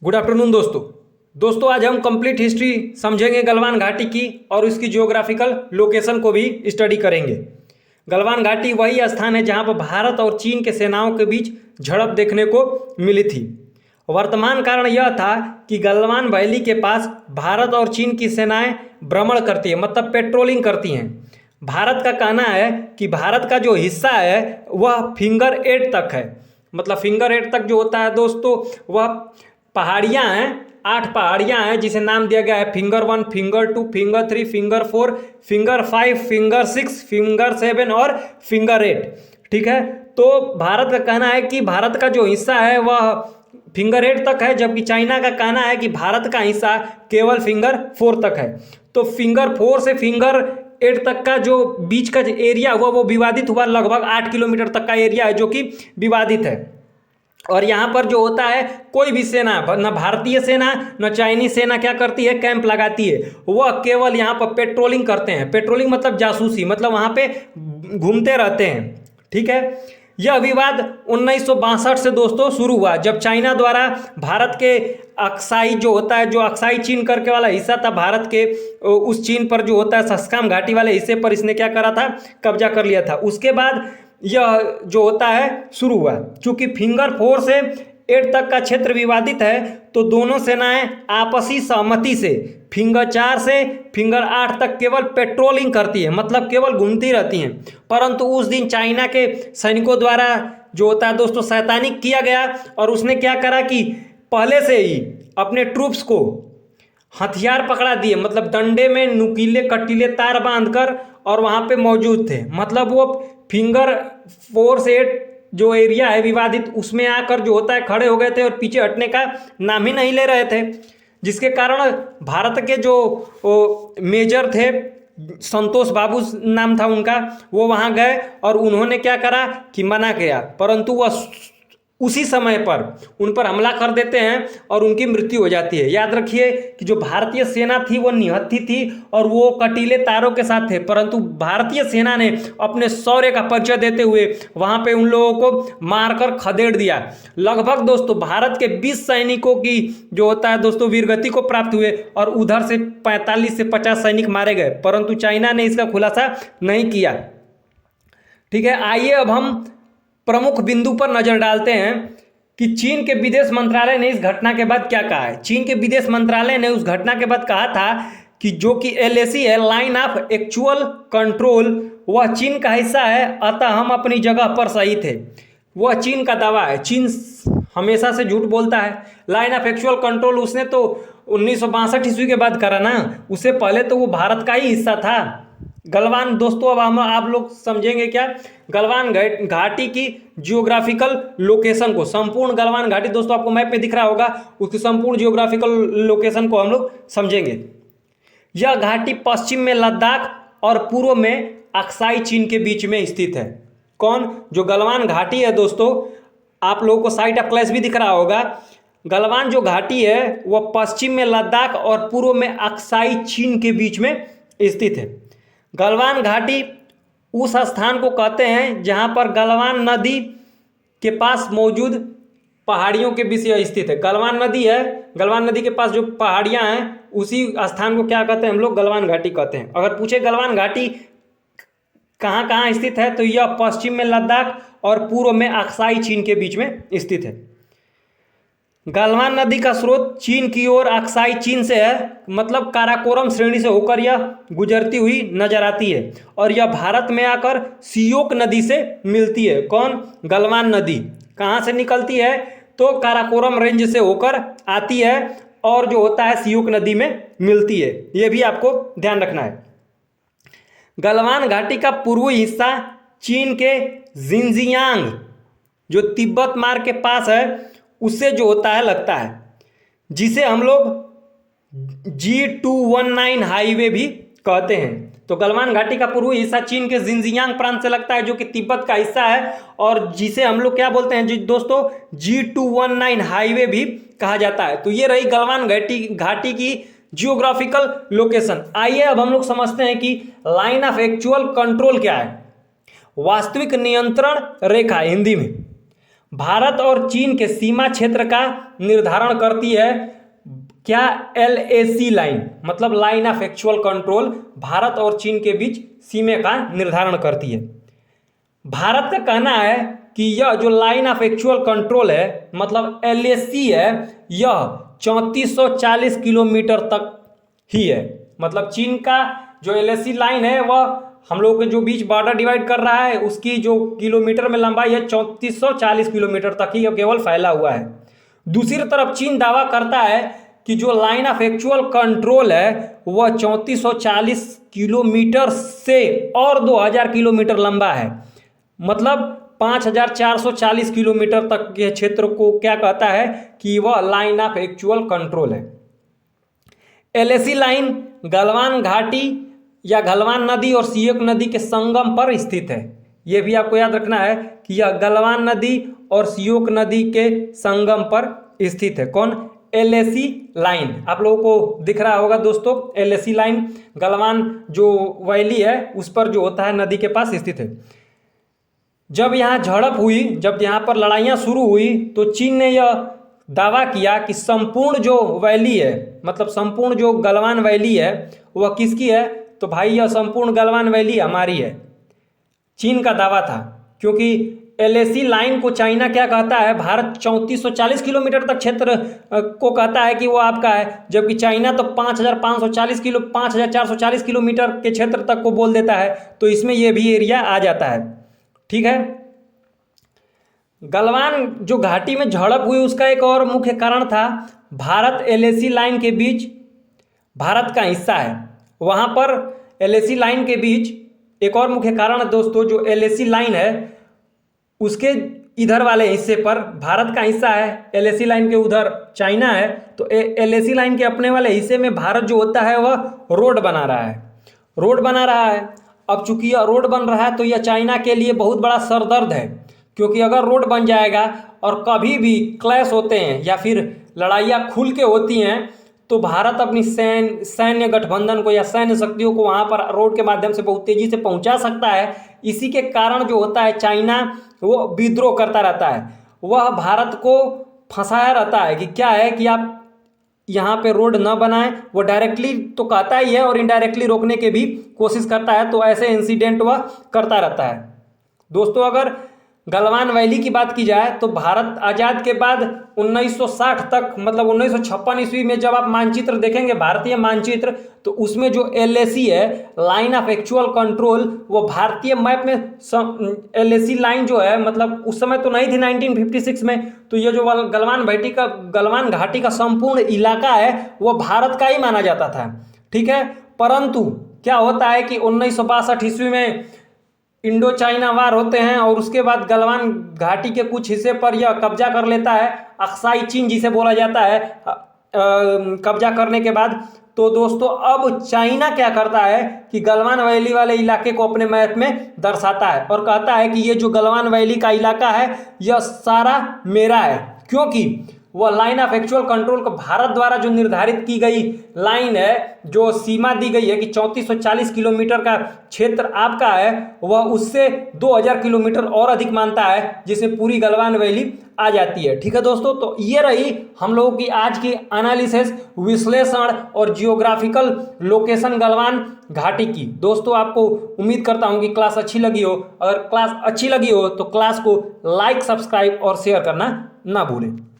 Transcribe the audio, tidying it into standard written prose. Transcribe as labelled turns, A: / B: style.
A: Good afternoon दोस्तों आज हम कंप्लीट हिस्ट्री समझेंगे गलवान घाटी की और उसकी जियोग्राफिकल लोकेशन को भी स्टडी करेंगे। गलवान घाटी वही स्थान है जहां पर भारत और चीन के सेनाओं के बीच झड़प देखने को मिली थी। वर्तमान कारण यह था कि गलवान वैली के पास भारत और चीन की सेनाएं भ्रमण करती है, मतलब पेट्रोलिंग करती हैं। भारत का कहना है कि भारत का जो हिस्सा है वह फिंगर 8 तक है, मतलब फिंगर 8 तक जो होता है दोस्तों वह पहाड़ियाँ हैं, 8 पहाड़ियाँ हैं जिसे नाम दिया गया है finger 1, finger 2, finger 3, finger 4, finger 5, finger 6, finger 7 और फिंगर 8। ठीक है, तो भारत का कहना है कि भारत का जो हिस्सा है वह फिंगर 8 तक है, जबकि चाइना का कहना है कि भारत का हिस्सा केवल फिंगर 4 तक है। तो फिंगर 4 से फिंगर 8 तक का जो बीच का एरिया हुआ वो विवादित हुआ, लगभग 8 किलोमीटर तक का एरिया है जो कि विवादित है। और यहाँ पर जो होता है कोई भी सेना, न भारतीय सेना न चाइनीज सेना क्या करती है, कैंप लगाती है। वह केवल यहाँ पर पेट्रोलिंग करते हैं। पेट्रोलिंग मतलब जासूसी, मतलब वहाँ पे घूमते रहते हैं। ठीक है, यह विवाद 1962 से दोस्तों शुरू हुआ, जब चाइना द्वारा भारत के अक्साई जो होता है, जो अक्साई चीन करके वाला हिस्सा था भारत के, उस चीन पर जो होता है सस्काम घाटी वाले हिस्से पर इसने क्या करा था, कब्जा कर लिया था। उसके बाद यह जो होता है शुरू हुआ। चूंकि फिंगर 4 से 8 तक का क्षेत्र विवादित है तो दोनों सेनाएं आपसी सहमति से फिंगर 4 से फिंगर 8 तक केवल पेट्रोलिंग करती है, मतलब केवल घूमती रहती हैं। परंतु उस दिन चाइना के सैनिकों द्वारा जो होता है दोस्तों शैतानी किया गया और उसने क्या करा कि पहले से ही अपने ट्रूप्स को हथियार पकड़ा दिए, मतलब डंडे में नुकीले कटीले तार बांधकर, और वहाँ पे मौजूद थे। मतलब वो फिंगर 4 से 8 जो एरिया है विवादित उसमें आकर जो होता है खड़े हो गए थे और पीछे हटने का नाम ही नहीं ले रहे थे, जिसके कारण भारत के जो मेजर थे, संतोष बाबू नाम था उनका, वो वहाँ गए और उन्होंने क्या करा कि मना किया, परंतु वह उसी समय पर उन पर हमला कर देते हैं और उनकी मृत्यु हो जाती है। याद रखिए कि जो भारतीय सेना थी वो निहत्थी थी और वो कटीले तारों के साथ थे, परंतु भारतीय सेना ने अपने शौर्य का परिचय देते हुए वहां पे उन लोगों को मारकर खदेड़ दिया। लगभग दोस्तों भारत के 20 सैनिकों की जो होता है दोस्तों वीरगति को प्राप्त हुए और उधर से 45 से 50 सैनिक मारे गए, परंतु चाइना ने इसका खुलासा नहीं किया। ठीक है, आइए अब हम प्रमुख बिंदु पर नजर डालते हैं कि चीन के विदेश मंत्रालय ने इस घटना के बाद क्या कहा है। चीन के विदेश मंत्रालय ने उस घटना के बाद कहा था कि जो कि LAC है, लाइन ऑफ एक्चुअल कंट्रोल, वह चीन का हिस्सा है, अतः हम अपनी जगह पर सही थे। वह चीन का दावा है। चीन हमेशा से झूठ बोलता है। लाइन ऑफ एक्चुअल कंट्रोल उसने तो 1962 ईस्वी के बाद करा ना, उससे पहले तो वो भारत का ही हिस्सा था। गलवान दोस्तों अब हम आप लोग समझेंगे क्या, गलवान घाटी की जियोग्राफिकल लोकेशन को। संपूर्ण गलवान घाटी दोस्तों आपको मैप में दिख रहा होगा, उसकी संपूर्ण जियोग्राफिकल लोकेशन को हम लोग समझेंगे। यह घाटी पश्चिम में लद्दाख और पूर्व में अक्साई चीन के बीच में स्थित है। कौन, जो गलवान घाटी है दोस्तों, आप लोगों को साइट ऑफ क्लास भी दिख रहा होगा। गलवान जो घाटी है वह पश्चिम में लद्दाख और पूर्व में अक्साई चीन के बीच में स्थित है। गलवान घाटी उस स्थान को कहते हैं जहां पर गलवान नदी के पास मौजूद पहाड़ियों के बीच स्थित है। गलवान नदी है, गलवान नदी के पास जो पहाड़ियां हैं उसी स्थान को क्या कहते हैं हम लोग, गलवान घाटी कहते हैं। अगर पूछे गलवान घाटी कहाँ कहाँ स्थित है तो यह पश्चिम में लद्दाख और पूर्व में अक्साई चीन के बीच में स्थित है। गलवान नदी का स्रोत चीन की ओर अक्साई चीन से है, मतलब काराकोरम श्रेणी से होकर यह गुजरती हुई नजर आती है और यह भारत में आकर सियोक नदी से मिलती है। कौन, गलवान नदी कहाँ से निकलती है तो काराकोरम रेंज से होकर आती है और जो होता है सियोक नदी में मिलती है। यह भी आपको ध्यान रखना है। गलवान घाटी का पूर्वी हिस्सा चीन के जिनजियांग जो तिब्बत मार्ग के पास है उससे जो होता है लगता है, जिसे हम लोग G219 हाईवे भी कहते हैं। तो गलवान घाटी का पूर्वी हिस्सा चीन के जिनजियांग प्रांत से लगता है जो कि तिब्बत का हिस्सा है और जिसे हम लोग क्या बोलते हैं दोस्तों, G219 हाईवे भी कहा जाता है। तो ये रही गलवान घाटी की जियोग्राफिकल लोकेशन। आइए अब हम लोग समझते हैं कि लाइन ऑफ एक्चुअल कंट्रोल क्या है। वास्तविक नियंत्रण रेखा हिंदी में, भारत और चीन के सीमा क्षेत्र का निर्धारण करती है क्या? LAC लाइन, मतलब line of actual control, Bharat और चीन के बीच सीमा का निर्धारण करती है। भारत का कहना है कि यह जो लाइन ऑफ एक्चुअल कंट्रोल है, मतलब LAC है, यह 3440 किलोमीटर तक ही है। मतलब चीन का जो LAC लाइन है वह हम लोग के जो बीच बॉर्डर डिवाइड कर रहा है उसकी जो किलोमीटर में लंबाई है 3440 किलोमीटर तक ही केवल फैला हुआ है। दूसरी तरफ चीन दावा करता है कि जो लाइन ऑफ एक्चुअल कंट्रोल है वह 3440 किलोमीटर से और 2000 किलोमीटर लंबा है। मतलब 5440 किलोमीटर तक के क्षेत्र को क्या कहता है कि वह लाइन ऑफ एक्चुअल कंट्रोल है। LAC लाइन गलवान घाटी या गलवान नदी और सियोक नदी के संगम पर स्थित है। यह भी आपको याद रखना है कि यह गलवान नदी और सियोक नदी के संगम पर स्थित है। कौन? LAC line. आप लोगों को दिख रहा होगा दोस्तों, LAC लाइन गलवान जो वैली है उस पर जो होता है नदी के पास स्थित है। जब यहाँ झड़प हुई, जब यहाँ पर लड़ाइयाँ शुरू हुई तो चीन ने यह दावा किया कि संपूर्ण जो वैली है, मतलब संपूर्ण जो गलवान वैली है वह किसकी है? तो भाई यह संपूर्ण गलवान वैली हमारी है, चीन का दावा था। क्योंकि LAC लाइन को चाइना क्या कहता है? भारत 3440 किलोमीटर तक क्षेत्र को कहता है कि वो आपका है, जबकि चाइना तो 5440 किलोमीटर के क्षेत्र तक को बोल देता है। तो इसमें ये भी एरिया आ जाता है। ठीक है। गलवान जो घाटी में झड़प हुई उसका एक और मुख्य कारण था, भारत LAC लाइन के बीच, भारत का हिस्सा है वहाँ पर LAC लाइन के बीच एक और मुख्य कारण है दोस्तों, जो LAC लाइन है उसके इधर वाले हिस्से पर भारत का हिस्सा है, LAC लाइन के उधर चाइना है। तो LAC लाइन के अपने वाले हिस्से में भारत जो होता है वह रोड बना रहा है, रोड बना रहा है। अब चूंकि यह रोड बन रहा है तो यह चाइना के लिए बहुत बड़ा सरदर्द है, क्योंकि अगर रोड बन जाएगा और कभी भी क्लैश होते हैं या फिर लड़ाइयाँ खुल के होती हैं तो भारत अपनी सैन्य गठबंधन को या सैन्य शक्तियों को वहाँ पर रोड के माध्यम से बहुत तेज़ी से पहुँचा सकता है। इसी के कारण जो होता है चाइना वो विद्रोह करता रहता है, वह भारत को फंसाया रहता है कि क्या है कि आप यहाँ पे रोड न बनाएं। वो डायरेक्टली तो कहता ही है और इनडायरेक्टली रोकने के भी कोशिश करता है। तो ऐसे इंसिडेंट वह करता रहता है। दोस्तों अगर गलवान वैली की बात की जाए तो भारत आज़ाद के बाद 1960 तक, मतलब 1956 ईस्वी में जब आप मानचित्र देखेंगे, भारतीय मानचित्र, तो उसमें जो LAC है, लाइन ऑफ एक्चुअल कंट्रोल, वो भारतीय मैप में LAC लाइन जो है, मतलब उस समय तो नहीं थी 1956 में, तो ये जो गलवान घाटी का संपूर्ण इलाका है वो भारत का ही माना जाता था। ठीक है। परंतु क्या होता है कि 1962 ईस्वी में इंडो चाइना वार होते हैं और उसके बाद गलवान घाटी के कुछ हिस्से पर यह कब्जा कर लेता है, अक्साई चीन जिसे बोला जाता है। कब्जा करने के बाद तो दोस्तों अब चाइना क्या करता है कि गलवान वैली वाले इलाके को अपने मैप में दर्शाता है और कहता है कि ये जो गलवान वैली का इलाका है यह सारा मेरा है, क्योंकि वह लाइन ऑफ एक्चुअल कंट्रोल को भारत द्वारा जो निर्धारित की गई लाइन है, जो सीमा दी गई है कि 3440 किलोमीटर का क्षेत्र आपका है, वह उससे 2000 किलोमीटर और अधिक मानता है, जिसमें पूरी गलवान वैली आ जाती है। ठीक है दोस्तों, तो ये रही हम लोगों की आज की एनालिसिस, विश्लेषण और जियोग्राफिकल लोकेशन गलवान घाटी की। दोस्तों आपको उम्मीद करता हूँ कि क्लास अच्छी लगी हो। अगर क्लास अच्छी लगी हो तो क्लास को लाइक, सब्सक्राइब और शेयर करना ना भूलें।